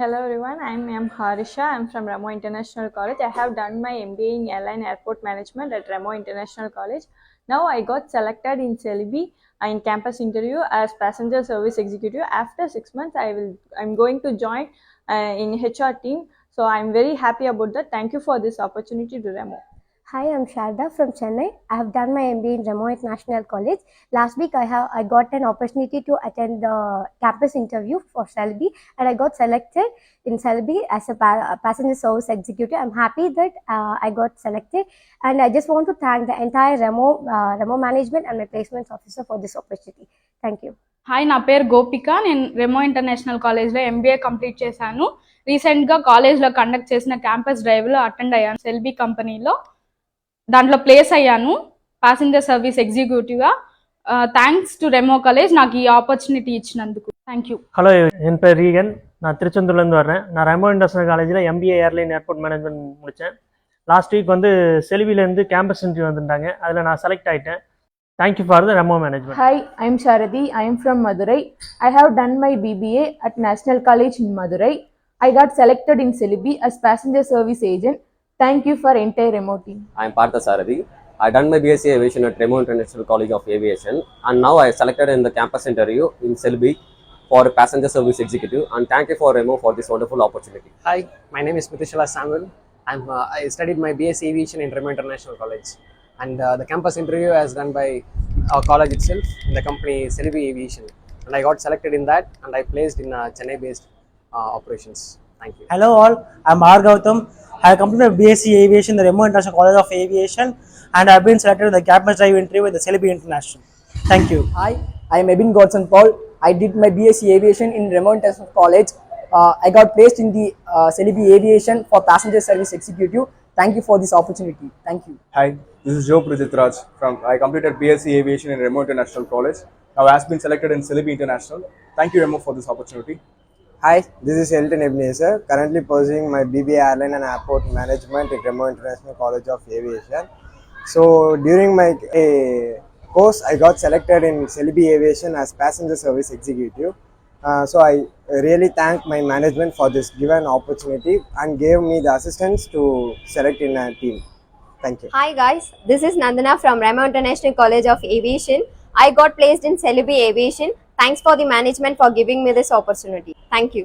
Hello everyone, I'm Harisha. I'm from Remo International College. I have done my MBA in Airline Airport Management at Remo International College. Now I got selected in Celebi in campus interview as passenger service executive. After 6 months, I'm going to join in HR team. So I'm very happy about that. Thank you for this opportunity to Remo. Hi, I'm Sharda from Chennai. I have done my MBA in Remo International College. Last week, I got an opportunity to attend the campus interview for Selby, and I got selected in Selby as a passenger service executive. I'm happy that I got selected, and I just want to thank the entire Remo management and my placements officer for this opportunity. Thank you. Hi, నా పేరు గోపిక. నేను Remo international కాలేజ్లో MBA complete చేశాను. రీసెంట్గా కాలేజ్లో conduct చేసిన campus డ్రైవ్లో attend అయ్యాను. సెల్బీ కంపెనీలో దాంట్లో ప్లేస్ అయ్యాను ప్యాసింజర్ సర్వీస్ ఎగ్జిక్యూటివ్గా. థ్యాంక్స్ టు ரெமோ காலேஜ் నాకు ఈ ஆப்பர்ச்சுனிட்டி இచ్చినందుకు. தேங்க்யூ. ஹலோ, என் பேர் ரீகன். நான் திருச்செந்தூர்லேருந்து வரேன். நான் ரெமோ இண்டஸ்ட்ரியல் காலேஜில் MBA ஏர்லைன் ஏர்போர்ட் மேனேஜ்மெண்ட் முடித்தேன். லாஸ்ட் வீக் செலிவிலேருந்து கேம்பஸ் இன்டர்வியூ வந்துட்டாங்க. அதில் நான் செலக்ட் ஆகிட்டேன். Thank you for the Remo management. Hi, I am Sharadi. I am from Madurai. I have done my BBA at National College in Madurai. I got selected in Celebi as passenger service agent. Thank you for entire Remo team. I am Partha Sarathi. I done my B.sc Aviation at Remo International College of Aviation, and now I selected in the campus interview in Celebi for passenger service executive. And thank you for Remo for this wonderful opportunity. Hi, my name is Mithushala Samuel. I studied my B.sc Aviation in Remo International College, and the campus interview was done by our college itself in the company Celebi Aviation, and I got selected in that, and I placed in Chennai-based operations. Thank you. Hello all, I'm R. Gautam. I have completed B.sc Aviation in the Remo International College of Aviation, and I have been selected in the campus drive interview with the Celebi International. Thank you. Hi, I am Ebin Godson Paul. I did my B.sc Aviation in Remo International College. I got placed in the Celebi Aviation for passenger service executive. Thank you for this opportunity. Thank you. Hi, this is Joe Prajitraj. I completed B.sc Aviation in Remo International College. Now I have been selected in Celebi International. Thank you, Remo, for this opportunity. Hi, this is Elton Ebenezer, currently pursuing my BBA Airline and Airport Management at Remo International College of Aviation. So during my course, I got selected in Celebi Aviation as passenger service executive. So I really thank my management for this given opportunity and gave me the assistance to select in a team. Thank you. Hi guys, this is Nandana from Remo International College of Aviation. I got placed in Celebi Aviation. Thanks for the management for giving me this opportunity. Thank you.